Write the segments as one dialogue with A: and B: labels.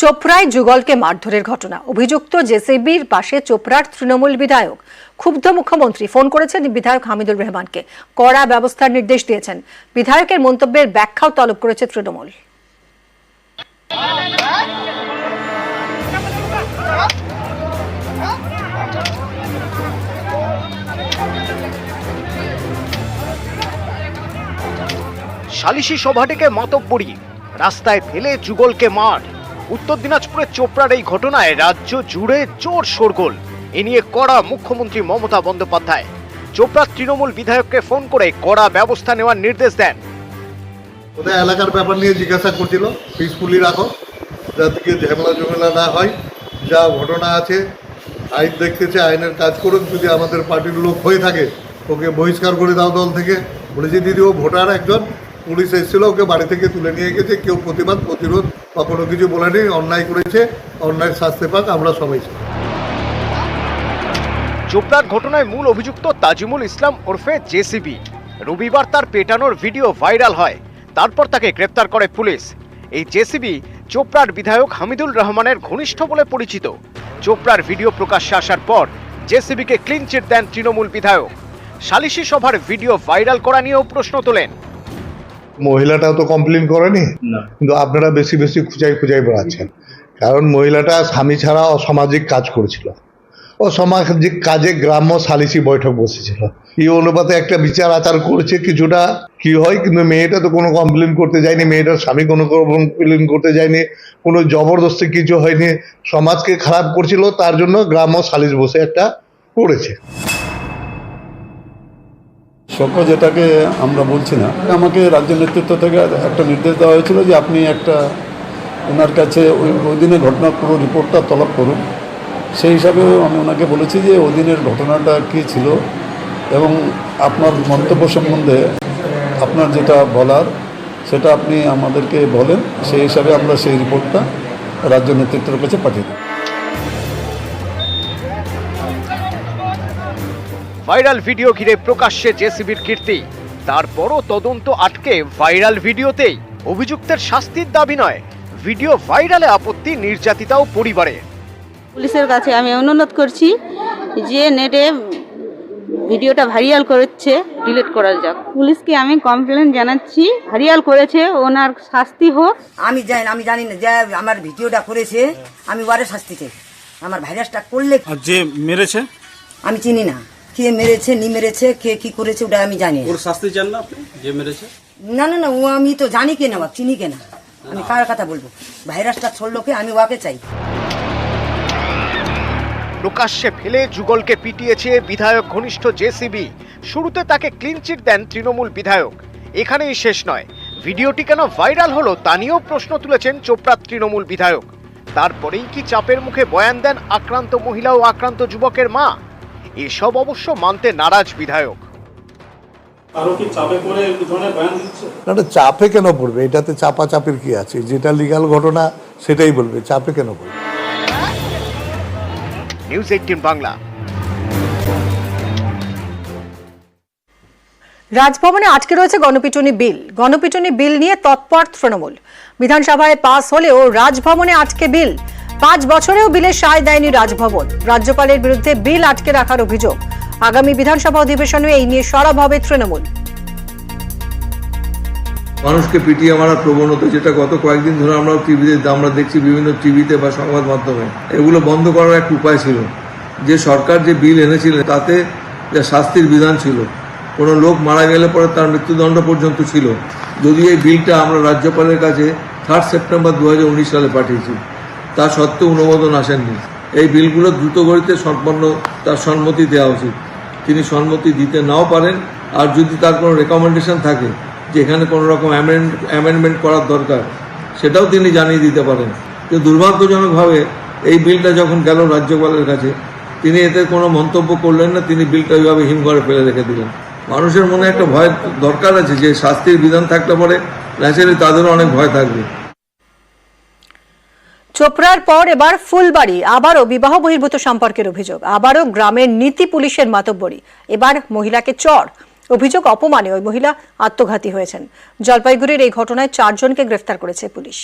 A: চোপড়ায় যুগলকে মারধরের ঘটনা, অভিযুক্ত জেসিবির পাশে চোপড়ার তৃণমূল বিধায়ক। ক্ষুব্ধ মুখ্যমন্ত্রী ফোন করেছেন বিধায়ক হামিদুর রহমানকে, কড়া ব্যবস্থার নির্দেশ দিয়েছেন। বিধায়কের মন্তব্যের ব্যাখ্যাও তলব করেছে তৃণমূল।
B: সালিশি সভা ডেকে মাতব্বরি, রাস্তায় ফেলে যুগলকে মার। উত্তর দিনাজপুরের চোপড়ার এই ঘটনায় রাজ্য জুড়ে জোর শোরগোল। এ নিয়ে কড়া মুখ্যমন্ত্রী মমতা বন্দ্যোপাধ্যায় চোপড়ার তৃণমূল বিধায়ককে ফোন করে কড়া ব্যবস্থা নেওয়ার নির্দেশ দেন।
C: ওদের এলাকার ব্যাপার নিয়ে জিজ্ঞাসা করছিল, পিসফুলি রাখো যাতে কি ঝামেলা না হয়। যা ঘটনা আছে আইন দেখতেছে, আইনের কাজ করুন। যদি আমাদের পার্টির লোক হয়ে থাকে ওকে বহিষ্কার করে দাও দল থেকে। বলেছি দিদি ও ভোটার একজন, পুলিশ এসেছিল ওকে বাড়ি থেকে তুলে নিয়ে গেছে, কেউ প্রতিরোধ বা কোনো কিছু বলেনি। অন্যায় করেছে, অন্যায় শাস্তি পাক, আমরা সবাই চাই।
B: চোপড়ার ঘটনায় মূল অভিযুক্ত তাজিমুল ইসলাম ওরফে জেসিবি। রবিবার তার পেটানোর ভিডিও ভাইরাল হয়, তারপর তাকে গ্রেপ্তার করে পুলিশ। এই জেসিবি চোপড়ার বিধায়ক হামিদুর রহমানের ঘনিষ্ঠ বলে পরিচিত। চোপড়ার ভিডিও প্রকাশ্যে আসার পর জেসিবিকে ক্লিন চিট দেন তৃণমূল বিধায়ক। সালিশি সভার ভিডিও ভাইরাল করা নিয়েও প্রশ্ন তোলেন।
C: মহিলাটাও তো কমপ্লেন করেনি, কিন্তু আপনারা বেশি খুঁজাই বেড়াচ্ছেন। কারণ মহিলাটা স্বামী ছাড়া অসামাজিক কাজ করেছিল, অসামাজিক কাজে গ্রাম্য সালিশি বৈঠক বসেছিল। এই অনুপাতে একটা বিচার আচার করেছে কিছুটা কি হয়, কিন্তু মেয়েটা তো কোনো কমপ্লেন করতে যায়নি, মেয়েটার স্বামী কোনো কমপ্লেন করতে যায়নি, কোনো জবরদস্তি কিছু হয়নি। সমাজকে খারাপ করছিল, তার জন্য গ্রাম্য সালিশ বসে একটা করেছে।
D: সভ্য যেটাকে আমরা বলছি না, আমাকে রাজ্য নেতৃত্ব থেকে একটা নির্দেশ দেওয়া হয়েছিল যে আপনি একটা ওনার কাছে ওই দিনের ঘটনার পুরো রিপোর্টটা তলব করুন। সেই হিসাবেও আমি ওনাকে বলেছি যে ওই দিনের ঘটনাটা কী ছিল এবং আপনার মন্তব্য সম্বন্ধে আপনার যেটা বলার সেটা আপনি আমাদেরকে বলেন। সেই হিসাবে আমরা সেই রিপোর্টটা রাজ্য নেতৃত্বের কাছে পাঠিয়ে দিই।
B: ভাইরাল ভিডিও ঘিরে প্রকাশ্যে জেসিবির কীর্তি, তারপরও তদন্ত আটকে ভাইরাল ভিডিওতেই। অভিযুক্তের শাস্তির দাবি নয়, ভিডিও ভাইরালে আপত্তি নির্যাতিতাও পরিবারে।
E: পুলিশের কাছে আমি অনুরোধ করছি যে নেটে ভিডিওটা ভাইরাল করেছে ডিলিট করা যাক। পুলিশকে আমি কমপ্লেন জানাচ্ছি, ভাইরাল করেছে ওনার শাস্তি হোক।
F: আমি জানি না যে আমার ভিডিওটা করেছে, আমি ওয়ারে শাস্তি চাই। আমার ভাইরাসটা করলে
G: যে মেরেছে
F: আমি চিনি না, কে মেরেছে নি মেরেছে, কে কি করেছে ওটা আমি জানি।
G: ওর শাস্তি চান না আপনি? যে মেরেছে
F: না ও আমি তো জানি কেনা, চিনি কেনা, আমি কার কথা বলবো? ভাইরাসটা ছড়লো কে, আমি ওয়াকে চাই।
B: প্রকাশ্যে ফেলে যুগলকে পিটিয়েছে বিধায়ক ঘনিষ্ঠ জেসিবি। শুরুতে তাকে ক্লিন চিট দেন তৃণমূল বিধায়ক। এখানেই শেষ নয়, ভিডিওটি কেন ভাইরাল হলো তা নিয়েও প্রশ্ন তুলেছেন চোপড়ার তৃণমূল বিধায়ক। তারপরেই কি চাপের মুখে বয়ান দেন আক্রান্ত মহিলা ও আক্রান্ত যুবকের মা? এসব অবশ্য মানতে নারাজ বিধায়ক।
C: চাপে কেন পড়বে? এটাতে চাপের কি আছে? যেটা লিগ্যাল ঘটনা সেটাই বলবে, চাপে কেন পড়বে?
B: নিউজ 18 বাংলা।
A: রাজভবনে আটকে রয়েছে গণপিটুনি বিল নিয়ে তৎপর তৃণমূল। বিধানসভায় পাস হলেও রাজভবনে আটকে বিল। 5 বছরেও বিলের সায় দেয়নি রাজভবন। রাজ্যপালের বিরুদ্ধে বিল আটকে রাখার অভিযোগ। আগামী বিধানসভা অধিবেশনে এই নিয়ে সরব হবে তৃণমূল।
H: মানুষকে পিটিয়ে মারার প্রবণতা, যেটা গত কয়েকদিন ধরে আমরা দেখছি বিভিন্ন টিভিতে বা সংবাদ মাধ্যমে, এগুলো বন্ধ করার একটা উপায় ছিল। যে সরকার যে বিল এনেছিলেন তাতে যে শাস্তির বিধান ছিল, কোনো লোক মারা গেলে পরে তার মৃত্যুদণ্ড পর্যন্ত ছিল। যদিও এই বিলটা আমরা রাজ্যপালের কাছে 3 সেপ্টেম্বর 2019 সালে পাঠিয়েছি, তা সত্ত্বেও অনুমোদন আসেননি। এই বিলগুলো দ্রুত গতিতে সম্পন্ন তার সম্মতি দেওয়া উচিত। তিনি সম্মতি দিতে নাও পারেন, আর যদি তার কোনো রেকমেন্ডেশন থাকে যে এখানে কোনো রকম অ্যামেন্ডমেন্ট করার দরকার, সেটাও তিনি জানিয়ে দিতে পারেন। কিন্তু দুর্ভাগ্যজনকভাবে এই বিলটা যখন গেল রাজ্যপালের কাছে, তিনি এতে কোনো মন্তব্য করলেন না, তিনি বিলটা ওইভাবে হিমঘরে ফেলে রেখে দিলেন। মানুষের মনে একটা ভয় দরকার আছে যে শাস্তির বিধান থাকলে পরে ন্যাচারালি তাদেরও অনেক ভয় থাকবে।
A: চোপড়ার পর এবার ফুলবাড়ি, আবারও বিবাহ বহির্ভূত সম্পর্কের অভিযোগ, আবারও গ্রামের নীতি পুলিশের মাতব্বরি। এবার মহিলাকে চড়, অভিযোগ অপমানে ওই মহিলা আত্মঘাতী হয়েছেন। জলপাইগুড়ির এই ঘটনায় 4 জনকে গ্রেফতার করেছে পুলিশ।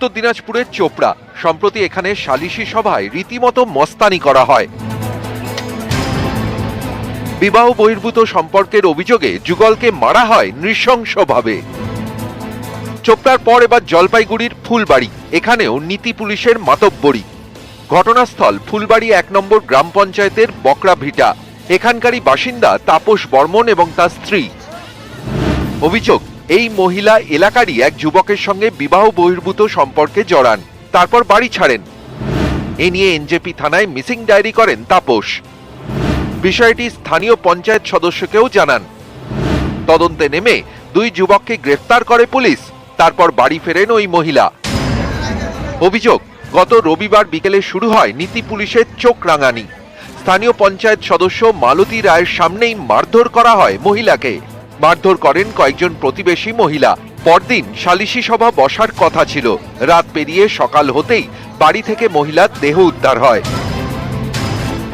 I: উত্তর দিনাজপুরের চোপড়া। সম্প্রতি এখানে সালিশি সভায় রীতিমতো মস্তানি করা হয়। বিবাহ বহির্ভূত সম্পর্কের অভিযোগে যুগলকে মারা হয় নৃশংসভাবে। চোপড়ার পর এবার জলপাইগুড়ির ফুলবাড়ি, এখানেও নীতি পুলিশের মাতব্বরি। ঘটনাস্থল ফুলবাড়ি 1 নম্বর গ্রাম পঞ্চায়েতের বকরা ভিটা। এখানকারই বাসিন্দা তাপস বর্মন এবং তার স্ত্রী। অভিযোগ, এই মহিলা এলাকারই এক যুবকের সঙ্গে বিবাহ বহির্ভূত সম্পর্কে জড়ান, তারপর বাড়ি ছাড়েন। এ নিয়ে এনজেপি থানায় মিসিং ডায়েরি করেন তাপস। বিষয়টি স্থানীয় পঞ্চায়েত সদস্যকেও জানান। তদন্তে নেমে 2 যুবককে গ্রেফতার করে পুলিশ, তারপর বাড়ি ফেরেন ওই মহিলা। অভিযোগ, গত রবিবার বিকেলে শুরু হয় নীতি পুলিশের চোখ রাঙানি। স্থানীয় পঞ্চায়েত সদস্য মালতী রায়ের সামনেই মারধর করা হয় মহিলাকে। মারধর করেন কয়েকজন প্রতিবেশী মহিলা। পরদিন সালিশি সভা বসার কথা ছিল। রাত পেরিয়ে সকাল হতেই বাড়ি থেকে মহিলার দেহ উদ্ধার হয়।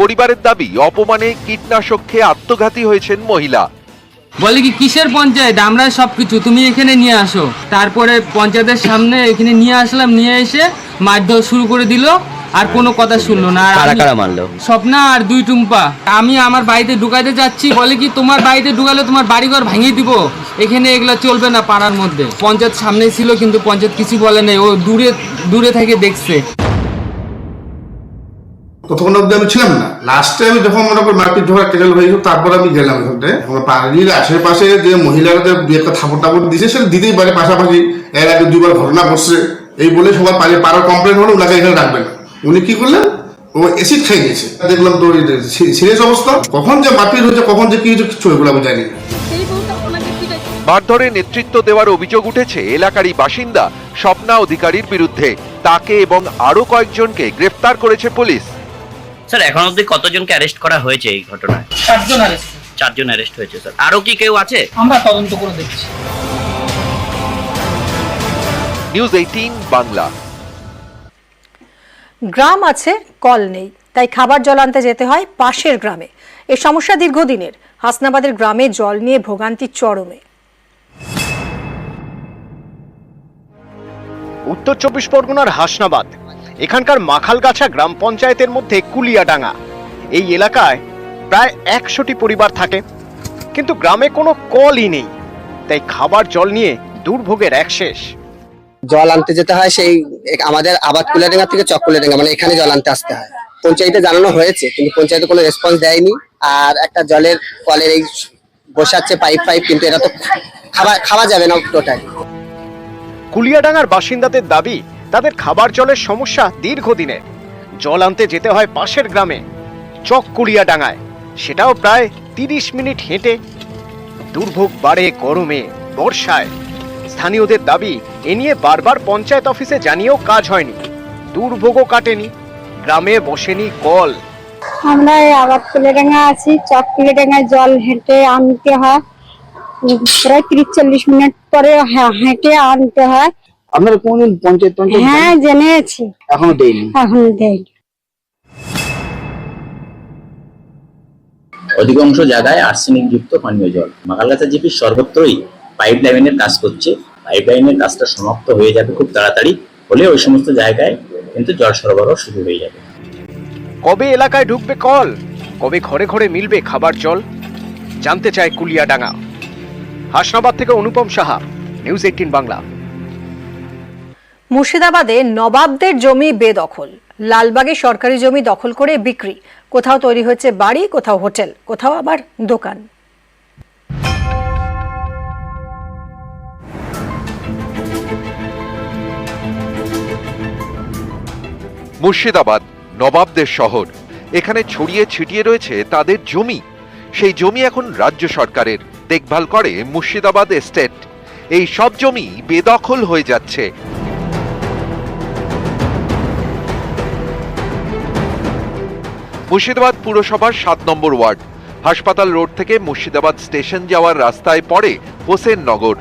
I: পরিবারের দাবি, অপমানে কীটনাশক খেয়ে আত্মঘাতী হয়েছেন মহিলা।
J: বলে কি কিসের পঞ্চায়েত, আমরা সবকিছু তুমি এখানে নিয়ে আসো। তারপরে পঞ্চায়েতের সামনে এখানে নিয়ে আসলাম, নিয়ে এসে মারধর শুরু করে দিল, আর কোনো কথা শুনলো না। স্বপ্না আর 2 টুম্পা। আমি আমার বাড়িতে ঢুকাইতে যাচ্ছি, বলে কি তোমার বাড়িতে ঢুকালে তোমার বাড়িঘর ভাঙিয়ে দিব, এখানে এগুলো চলবে না পাড়ার মধ্যে। পঞ্চায়েত সামনে ছিল কিন্তু পঞ্চায়েত কিছু বলে নেই, ও দূরে থেকে দেখছে।
K: ততক্ষণ অব্দি আমি ছিলাম না। লাস্টে আমি যখন মনে করি মারপিট ঝগড়া কেটেল হয়েছিল, তারপর আমি গেলাম ওখানে। আমার বাড়ির আশেপাশে যে মহিলারা যে 2 থাপড় টাপড় দিয়েছে, সেটা দিতেই পারে। পাশাপাশি এর আগে 2বার ঘটনা ঘটছে, এই বলে সবার পাড়ার কমপ্লেন হলো ওনাকে এখানে রাখবেন না। উনি কি করলেন, ও অ্যাসিড খাই দিয়েছে। দেখলাম তো সিরিয়াস অবস্থা। কখন যে মারপিট হয়েছে, কখন যে কি হয়েছে, কিছু এগুলো আমি জানি না।
I: মারধরে নেতৃত্ব দেওয়ার অভিযোগ উঠেছে এলাকারই বাসিন্দা স্বপ্না অধিকারীর বিরুদ্ধে। তাকে এবং আরো কয়েকজনকে গ্রেফতার করেছে পুলিশ।
L: স্যার, এখন অবধি কতজনকে অ্যারেস্ট করা হয়েছে এই ঘটনায়? 4 জন অ্যারেস্ট হয়েছে স্যার। আরো কি কেউ আছে?
J: আমরা তদন্ত করে দেখছি।
I: নিউজ 18 বাংলা।
A: গ্রাম আছে, কল নেই, তাই খাবার জল আনতে যেতে হয় পাশের গ্রামে। এ সমস্যা দীর্ঘদিনের। হাসনাবাদের গ্রামে জল নিয়ে ভোগান্তি চরমে।
B: উত্তর 24 পরগনার হাসনাবাদ, এখানকার মাখালগাছা গ্রাম পঞ্চায়েতের মধ্যে কুলিয়াডাঙ্গা। এই এলাকায় প্রায় 100টি পরিবার থাকে, কিন্তু গ্রামে কোনো কলই নেই, তাই খাবার জল নিয়ে দুর্ভোগের এক শেষ।
M: জল আনতে যেতে হয় সেই আমাদের আবাদ কুলিয়াডাঙ্গা থেকে চককুলিয়াডাঙ্গা, মানে এখানে জল আনতে আসতে হয়। পঞ্চায়েতে জানানো হয়েছে, কিন্তু পঞ্চায়েতে কোনো রেসপন্স দেয়নি। আর একটা জলের কলের এই বসাচ্ছে পাইপ, কিন্তু এটা তো খাওয়া যাবে না টোটাল।
B: কুলিয়াডাঙ্গার বাসিন্দাদের দাবি, তাদের খাবার জলের সমস্যা দীর্ঘদিনের। জল আনতে যেতে হয় পাশের গ্রামে চককুলিয়াডাঙ্গায়, সেটাও প্রায় 30 মিনিট হেঁটে। দুর্ভোগ বাড়ে গরমে, বর্ষায়। স্থানীয়দের দাবি, এ নিয়ে বারবার পঞ্চায়েত অফিসে জানিয়েও কাজ হয়নি, দুর্ভোগও কাটেনি, গ্রামে বসেনি কল।
N: আমরা আবাদ কুলিয়াডাঙ্গা আছি, চককুলিয়াডাঙ্গায় জল হেঁটে আনতে হয়, প্রায় 30-40 মিনিট পরে হেঁটে আনতে হয়।
M: আপনারা কোনদিন পঞ্চায়েত?
N: হ্যাঁ, জেনেছি,
M: এখনো দেয়নি।
L: অধিকাংশ জায়গায় আর্সেনিক যুক্ত পানীয় জল। মাখালগাছা জিপির সর্বত্রই পাইপ লাইনের কাজ করছে। পাইপ লাইনের কাজটা সমাপ্ত হয়ে যাবে খুব তাড়াতাড়ি, হলে ওই সমস্ত জায়গায় কিন্তু জল সরবরাহ শুরু হয়ে যাবে।
B: কবে এলাকায় ঢুকবে কল, কবে ঘরে ঘরে মিলবে খাবার জল, জানতে চায় কুলিয়াডাঙ্গা। হাসনাবাদ থেকে অনুপম সাহা, নিউজ 18 বাংলা।
A: মুর্শিদাবাদে নবাবদের জমি বেদখল। লালবাগে সরকারি জমি দখল করে বিক্রি। কোথাও তৈরি হচ্ছে বাড়ি, কোথাও হোটেল, কোথাও আবার দোকান।
I: মুর্শিদাবাদ নবাবদের শহর। এখানে ছড়িয়ে ছিটিয়ে রয়েছে তাদের জমি। সেই জমি এখন রাজ্য সরকারের, দেখভাল করে মুর্শিদাবাদ এস্টেট। এই সব জমি বেদখল হয়ে যাচ্ছে। মুর্শিদাবাদ পুরসভার 7 নম্বর ওয়ার্ড, হাসপাতাল রোড থেকে মুর্শিদাবাদ স্টেশন যাওয়ার রাস্তায় পড়ে হোসেননগর।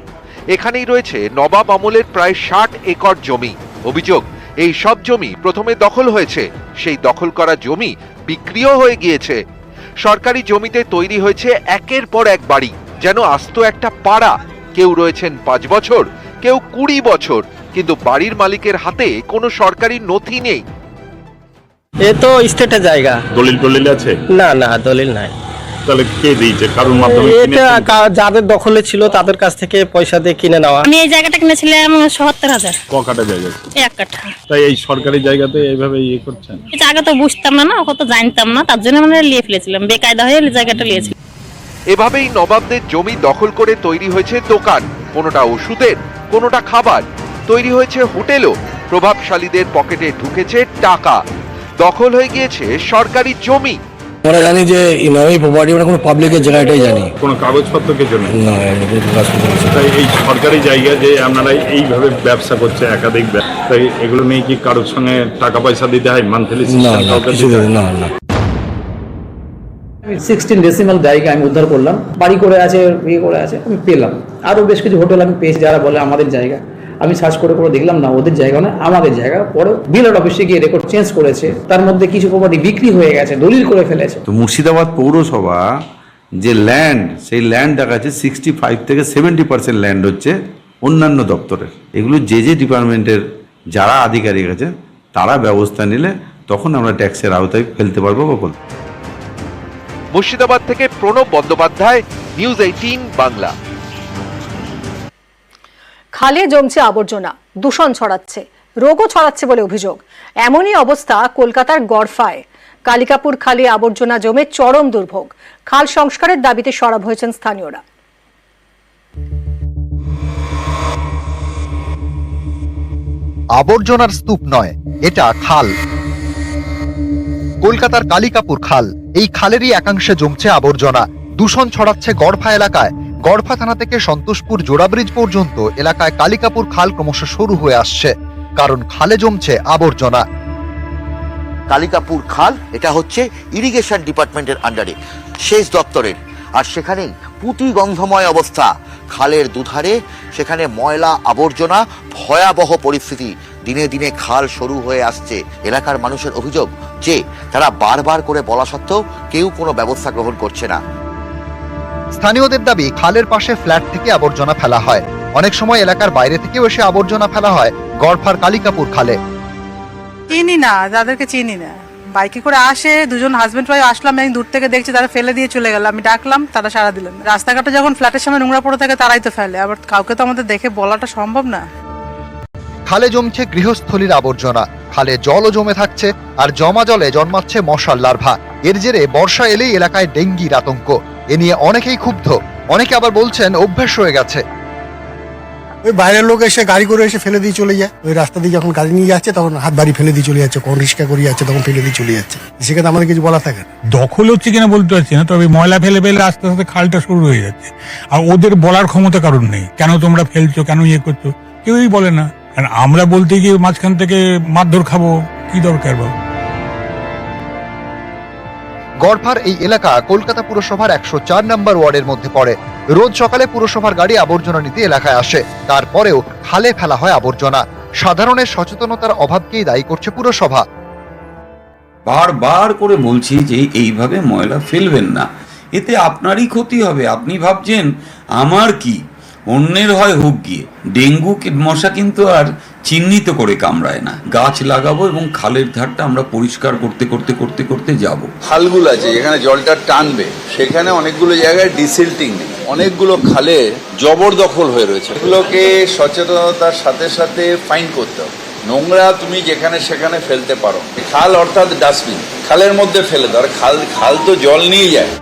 I: এখানেই রয়েছে নবাব আমলের প্রায় 60 একর জমি। অভিযোগ, এই সব জমি প্রথমে দখল হয়েছে, সেই দখল করা জমি বিক্রিও হয়ে গিয়েছে। সরকারি জমিতে তৈরি হয়েছে একের পর এক বাড়ি, যেন আস্ত একটা পাড়া। কেউ রয়েছেন 5 বছর, কেউ 20 বছর, কিন্তু বাড়ির মালিকের হাতে কোনো সরকারি নথি নেই।
J: এ তো স্টেটের জায়গা।
G: দলিল আছে?
J: না দলিল নাই।
G: তাহলে কে দিয়েছে? কারোর মাধ্যমে
J: যাদের দখলে ছিল তাদের কাছ থেকে পয়সা দিয়ে কিনে নেওয়া।
N: আমি এই জায়গাটা কিনেছিলাম ৭৭,০০০।
G: ক কাটা জায়গা?
N: এক কাঠা।
G: তাই এই সরকারি জায়গাতে এইভাবে করছেন?
N: এটা আগে তো বুঝতাম না, কত জানতাম না, তার জন্য মানে নিয়ে ফেলেছিলাম, বেকায়দা হয়ে জায়গাটা নিয়েছি।
I: এভাবেই নবাবদের জমি দখল করে তৈরি হয়েছে দোকান, কোনোটা ওষুধের, কোনোটা খাবার, তৈরি হয়েছে হোটেলও। প্রভাবশালীদের পকেটে ঢুকেছে টাকা, দখল হয়ে গিয়েছে সরকারি জমি।
J: আমরা জানি যে ইমামি প্রপার্টি মানে কোনো পাবলিকের জায়গা, এটাই জানি।
G: কোনো কাগজপত্র কিছু নেই?
J: না,
G: তাই এই সরকারি জায়গা যে আপনারা এইভাবে ব্যবসা করছে একাধিক, তাই এগুলো নিয়ে কি কারোর সঙ্গে টাকা পয়সা দিতে হয় মান্থলি?
J: না
M: 16 ডেসিমাল জায়গা আমি উদ্ধার করলাম, বাড়ি করে আছে, ইয়ে করে আছে, আমি পেলাম। আরও বেশ কিছু হোটেল আমি পেয়েছি যারা বলে আমাদের জায়গা। আমি সার্চ করে দেখলাম না, ওদের জায়গা না, আমাদের জায়গা। পরে বিএলআর অফিসে গিয়ে রেকর্ড চেঞ্জ করেছে, তার মধ্যে কিছু প্রপার্টি বিক্রি হয়ে গেছে, দলিল করে ফেলেছে।
H: তো মুর্শিদাবাদ পৌরসভা যে ল্যান্ড, সেই ল্যান্ড দেখা যাচ্ছে 65 থেকে 70% ল্যান্ড হচ্ছে অন্যান্য দপ্তরের। এগুলো যে ডিপার্টমেন্টের যারা আধিকারিক আছে তারা ব্যবস্থা নিলে তখন আমরা ট্যাক্সের আওতায় ফেলতে পারবো বা বলতে।
I: মুর্শিদাবাদ থেকে প্রণব বন্দ্যোপাধ্যায়, নিউজ 18 বাংলা।
A: খালে জমছে আবর্জনা, দূষণ ছড়াচ্ছে, রোগও ছড়াচ্ছে বলে অভিযোগ। এমনই অবস্থা কলকাতার গড়ফায়। কালিকাপুর খালে আবর্জনা জমে চরম দুর্ভোগ। খাল সংস্কারের দাবিতে সরব হয়েছেন স্থানীয়রা।
B: আবর্জনার স্তূপ নয়, এটা খাল। কলকাতার কালিকাপুর খাল, এই খালেরই একাংশে জমছে আবর্জনা, দূষণ ছড়াচ্ছে গড়ফা এলাকায়। গড়ফা থানা থেকে সন্তোষপুর জোড়াব্রিজ পর্যন্ত এলাকায় কালিকাপুর খাল ক্রমশ সরু হয়ে আসছে, কারণ খালে জমছে আবর্জনা।
O: কালিকাপুর খাল এটা হচ্ছে ইরিগেশন ডিপার্টমেন্টের আন্ডারে, সেচ দপ্তরের, আর সেখানেই পুঁতি গন্ধময় অবস্থা। খালের দুধারে সেখানে ময়লা আবর্জনা, ভয়াবহ পরিস্থিতি। দিনে দিনে খাল সরু হয়ে আসছে। এলাকার মানুষের অভিযোগ যে তারা বারবার করে বলা সত্ত্বেও কেউ কোনো ব্যবস্থা গ্রহণ করছে না। স্থানীয়দের দাবি, খালের পাশে ফ্ল্যাট থেকে আবর্জনা ফেলা হয়, অনেক সময় এলাকার বাইরে থেকেও এসে আবর্জনা ফেলা হয় গড়ফার কালিকাপুর খালে।
F: চিনি না, যাদেরকে চিনি না, বাইকে করে আসে, দুজন হাজবেন্ড ওয়াইফ আসলাম, আমি দূর থেকে দেখছি তারা ফেলে দিয়ে চলে গেল। আমি ডাকলাম, তারা সাড়া দিলেন। রাস্তাঘাটে যখন ফ্ল্যাটের সামনে নোংরা পড়ে থাকে তারাই তো ফেলে, আবার কাউকে তো আমাদের দেখে বলাটা সম্ভব না।
B: খালে জমছে গৃহস্থলীর আবর্জনা, খালে জলও জমে থাকছে, আর জমা জলে জন্মাচ্ছে মশার লার্ভা। এর জেরে বর্ষা এলেই এলাকায় ডেঙ্গির আতঙ্ক। এ নিয়ে অনেকেই ক্ষুব্ধ, অনেকে আবার বলছেন অভ্যাস হয়ে গেছে।
M: ওই বাইরের লোক এসে গাড়ি করে এসে ফেলে দিয়ে চলে যায়। ওই রাস্তা দিয়ে যখন গাড়ি নিয়ে যাচ্ছে তখন হাত বাড়ি ফেলে দিয়ে চলে যাচ্ছে, কোন রিক্সা করে যাচ্ছে তখন ফেলে দিয়ে চলে যাচ্ছে। সেক্ষেত্রে আমাদের কিছু বলা থাকে না।
C: দখল হচ্ছে কিনা বলতে পারছি না, তবে ময়লা ফেলে ফেলে আস্তে আস্তে খালটা শুরু হয়ে যাচ্ছে। আর ওদের বলার ক্ষমতা কারণ নেই, কেন তোমরা ফেলছো, কেন ইয়ে করছো, কেউই বলে না। কারণ আমরা বলতে গিয়ে মাঝখান থেকে মারধর খাবো, কি দরকার বাবু।
B: গড়ফার এই এলাকা কলকাতা পুরসভার 104 নম্বর ওয়ার্ডের মধ্যে পড়ে। রোজ সকালে পুরসভার গাড়ি আবর্জনা নিতে এলাকায় আসে, তারপরেও খালে ফেলা হয় আবর্জনা। সাধারণের সচেতনতার অভাবকেই দায়ী করছে পুরসভা।
H: বারবার করে বলছি যে এইভাবে ময়লা ফেলবেন না, এতে আপনারই ক্ষতি হবে। আপনি ভাবছেন আমার কি, অন্যের হয় হোক গিয়ে। ডেঙ্গু মশা কিন্তু আর চিহ্নিত করে কামড়ায় না। গাছ লাগাবো এবং খালের ধারটা আমরা পরিষ্কার করতে করতে করতে করতে যাব।
K: খালগুলো আছে যেখানে জলটা টানবে, সেখানে অনেকগুলো জায়গায় ডিসিল্টিং নেই, অনেকগুলো খালে জবরদখল হয়ে রয়েছে। এগুলোকে সচেতনতার সাথে সাথে ফাইন করতে হবে। নোংরা তুমি যেখানে সেখানে ফেলতে পারো, খাল অর্থাৎ ডাস্টবিন, খালের মধ্যে ফেলে দাও। খাল তো জল নিয়ে যায়।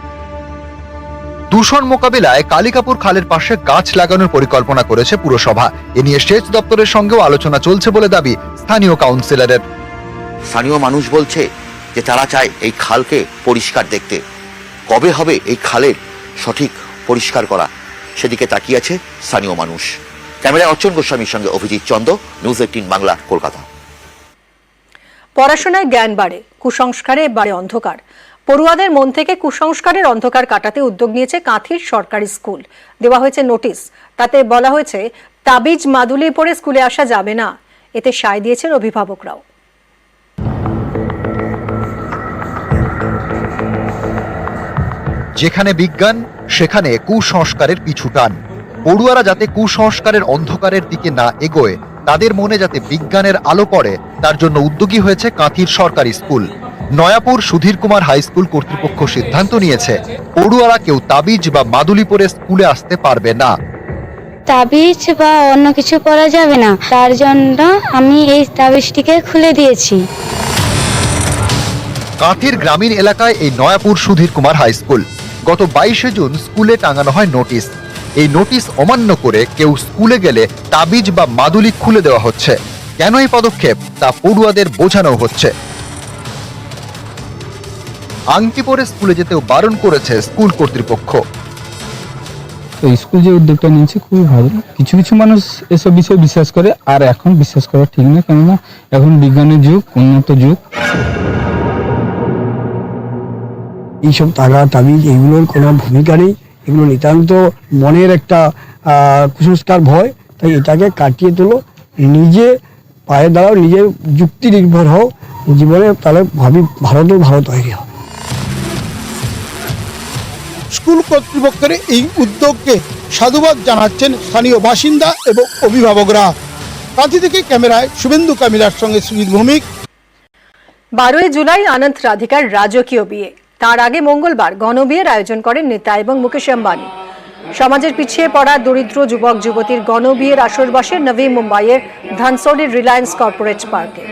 B: দূষণ মোকাবিলায় কালিকাপুর খালের পাশে গাছ লাগানোর পরিকল্পনা করেছে পুরসভা। এ নিয়ে সেচ দপ্তরের সঙ্গেও আলোচনা চলছে বলে দাবি স্থানীয় কাউন্সিলরের।
O: স্থানীয় মানুষ বলছে যে তারা চায় এই খালকে পরিষ্কার দেখতে। কবে হবে এই খালের সঠিক পরিষ্কার করা, সেদিকে তাকিয়ে আছে স্থানীয় মানুষ। ক্যামেরায় অর্চন গোস্বামীর সঙ্গে অভিজিৎ চন্দ, নিউজ 18 বাংলা, কলকাতা।
A: পড়াশোনায় জ্ঞান বাড়ে, কুসংস্কারে বাড়ে অন্ধকার। পড়ুয়াদের মন থেকে কুসংস্কারের অন্ধকার কাটাতে উদ্যোগ নিয়েছে কাঁথির সরকারি স্কুল। দেওয়া হয়েছে নোটিশ, তাতে বলা হয়েছে তাবিজ মাদুলি পরে স্কুলে আসা যাবে না। এতে সায় দিয়েছেন অভিভাবকরাও।
B: যেখানে বিজ্ঞান, সেখানে কুসংস্কারের পিছু টান। পড়ুয়ারা যাতে কুসংস্কারের অন্ধকারের দিকে না এগোয়,
P: তাদের মনে যাতে বিজ্ঞানের আলো পড়ে তার জন্য উদ্যোগী হয়েছে কাঁথির সরকারি school. Nayapur Sudhir Kumar high school কর্তৃপক্ষ সিদ্ধান্ত নিয়েছে পড়ুয়ারা কেউ তাবিজ বা মাদুলি পরে স্কুলে আসতে পারবে না।
N: তাবিজ বা অন্য কিছু পরা যাবে না, তার জন্য আমি এই তাবিজটিকে খুলে দিয়েছি।
P: কাঁথির গ্রামীণ এলাকায় এই নয়াপুর সুধীর কুমার হাই স্কুল। গত 22শে জুন স্কুলে টাঙানো হয় নোটিশ। এই নোটিশ অমান্য করে কেউ স্কুলে গেলে তাবিজ বা মাদুলি খুলে দেওয়া হচ্ছে। কেন এই পদক্ষেপ তা পড়ুয়াদের বোঝানো হচ্ছে। আংটি পরে স্কুলে যেতেও বারণ করেছে স্কুল কর্তৃপক্ষ।
J: তো স্কুল যে উদ্যোগটা নিয়েছে খুবই ভালো। কিছু কিছু মানুষ এসব বিষয়ে বিশ্বাস করে, আর এখন বিশ্বাস করা ঠিক না, কেননা এখন বিজ্ঞানের যুগ, উন্নত যুগ।
M: এইসব তাগা তাবিজ এগুলোর কোনো ভূমিকা নেই, এগুলো নিতান্ত মনের একটা কুসংস্কার ভয়। তাই এটাকে কাটিয়ে তোলো, নিজে পায়ে দাঁড়াও, নিজের যুক্তি নির্ভর হও জীবনে, তাহলে ভারতেও ভালো তৈরি হবে।
C: স্কুল কর্তৃপক্ষের এই উদ্যোগকে সাধুবাদ জানাচ্ছেন স্থানীয় বাসিন্দা এবং অভিভাবকরা। কাঁথি থেকে ক্যামেরায় শুভেন্দু কামিলার সঙ্গে সুজিত ভৌমিক।
A: 12ই জুলাই আনন্দ রাধিকার রাজকীয় বিয়ে। তার আগে মঙ্গলবার গণবিয়ের আয়োজন করেন নেতা এবং মুকেশ আম্বানি। সমাজের পিছিয়ে পড়া দরিদ্র যুবক যুবতীর গণবিয়ের আসর বসে নবী মুম্বাইয়ের ধানসোলির রিলায়েন্স কর্পোরেট পার্কে।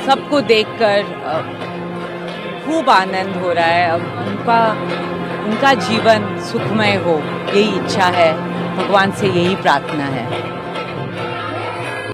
E: सबको देखकर खूब आनंद हो रहा है। अब उनका जीवन सुखमय हो, यही इच्छा है, भगवान से यही प्रार्थना है।